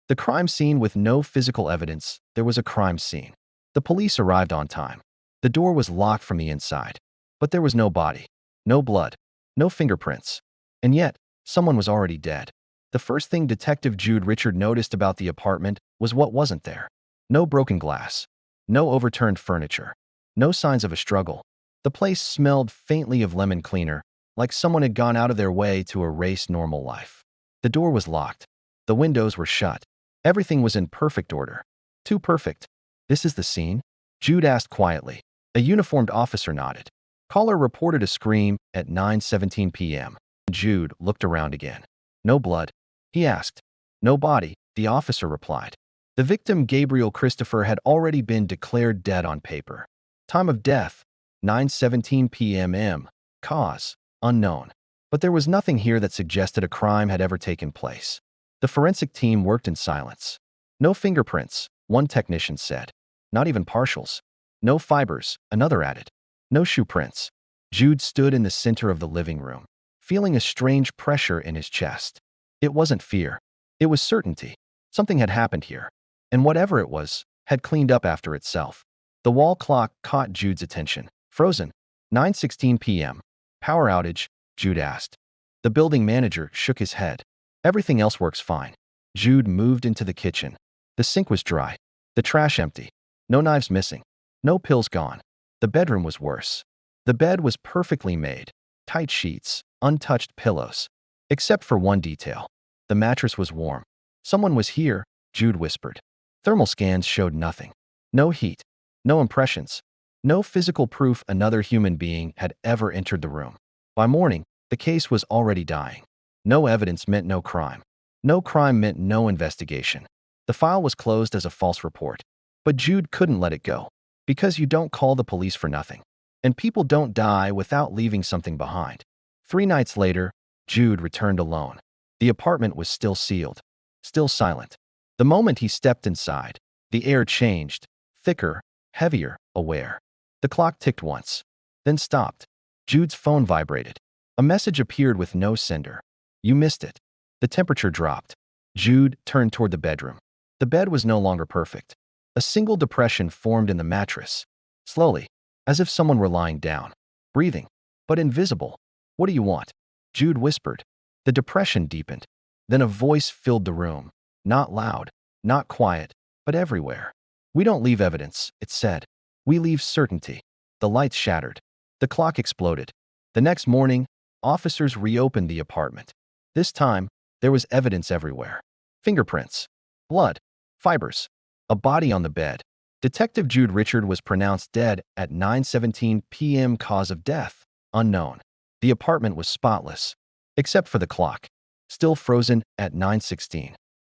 The crime scene with no physical evidence. There was a crime scene. The police arrived on time. The door was locked from the inside. But there was no body, no blood, no fingerprints. And yet, someone was already dead. The first thing Detective Jude Richard noticed about the apartment was what wasn't there. No broken glass. No overturned furniture. No signs of a struggle. The place smelled faintly of lemon cleaner, like someone had gone out of their way to erase normal life. The door was locked. The windows were shut. Everything was in perfect order. Too perfect. "This is the scene?" Jude asked quietly. A uniformed officer nodded. Caller reported a scream at 9:17 p.m. Jude looked around again. "No blood?" he asked. "No body," the officer replied. The victim, Gabriel Christopher, had already been declared dead on paper. Time of death, 9:17 p.m. Cause, unknown. But there was nothing here that suggested a crime had ever taken place. The forensic team worked in silence. "No fingerprints," one technician said. "Not even partials." "No fibers," another added. "No shoe prints." Jude stood in the center of the living room, feeling a strange pressure in his chest. It wasn't fear. It was certainty. Something had happened here. And whatever it was, had cleaned up after itself. The wall clock caught Jude's attention. Frozen. 9:16 p.m. "Power outage?" Jude asked. The building manager shook his head. "Everything else works fine." Jude moved into the kitchen. The sink was dry. The trash empty. No knives missing. No pills gone. The bedroom was worse. The bed was perfectly made. Tight sheets, untouched pillows. Except for one detail. The mattress was warm. "Someone was here," Jude whispered. Thermal scans showed nothing. No heat. No impressions. No physical proof another human being had ever entered the room. By morning, the case was already dying. No evidence meant no crime. No crime meant no investigation. The file was closed as a false report. But Jude couldn't let it go. Because you don't call the police for nothing. And people don't die without leaving something behind. 3 nights later, Jude returned alone. The apartment was still sealed. Still silent. The moment he stepped inside, the air changed. Thicker, heavier, aware. The clock ticked once. Then stopped. Jude's phone vibrated. A message appeared with no sender. "You missed it." The temperature dropped. Jude turned toward the bedroom. The bed was no longer perfect. A single depression formed in the mattress. Slowly, as if someone were lying down. Breathing, but invisible. "What do you want?" Jude whispered. The depression deepened. Then a voice filled the room. Not loud, not quiet, but everywhere. "We don't leave evidence," it said. "We leave certainty." The lights shattered. The clock exploded. The next morning, officers reopened the apartment. This time, there was evidence everywhere. Fingerprints. Blood. Fibers. A body on the bed. Detective Jude Richard was pronounced dead at 9:17 p.m. Cause of death, unknown. The apartment was spotless, except for the clock, still frozen at 9:16.